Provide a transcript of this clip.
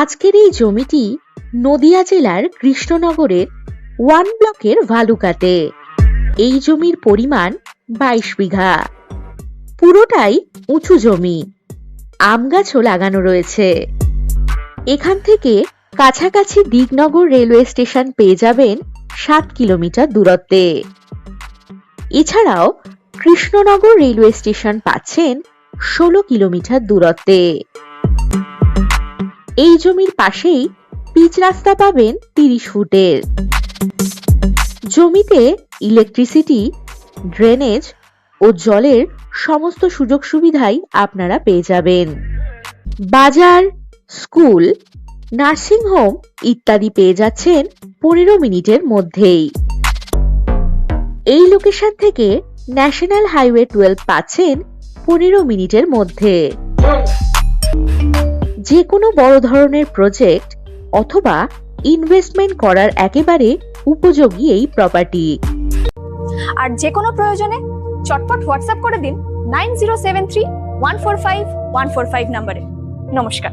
আজকের এই জমিটি নদিয়া জেলার কৃষ্ণনগরের 1 ব্লকের ভালুকাতে। এই জমির পরিমাণ 22 বিঘা। পুরোটাই উঁচু জমি, আম গাছও লাগানো রয়েছে। এখান থেকে কাছাকাছি দিগনগর রেলওয়ে স্টেশন পেয়ে যাবেন 7 কিলোমিটার দূরত্বে। এছাড়াও কৃষ্ণনগর রেলওয়ে স্টেশন পাচ্ছেন 16 কিলোমিটার দূরত্বে। এই জমির পাশেই পিচ রাস্তা পাবেন 30 ফুটের। জমিতে ইলেকট্রিসিটি, ড্রেনেজ ও জলের সমস্ত সুযোগ সুবিধাই আপনারা পেয়ে যাবেন। বাজার, স্কুল, নার্সিং হোম ইত্যাদি পেয়ে যাচ্ছেন 15 মিনিটের মধ্যেই। এই লোকেশন থেকে ন্যাশনাল হাইওয়ে 12 পাচ্ছেন 15 মিনিটের মধ্যে। যে কোনো বড় ধরনের প্রজেক্ট অথবা ইনভেস্টমেন্ট করার একেবারে উপযোগী এই প্রপার্টি। আর যে কোনো প্রয়োজনে চটপট হোয়াটসঅ্যাপ করে দিন 9073145145 নম্বরে। নমস্কার।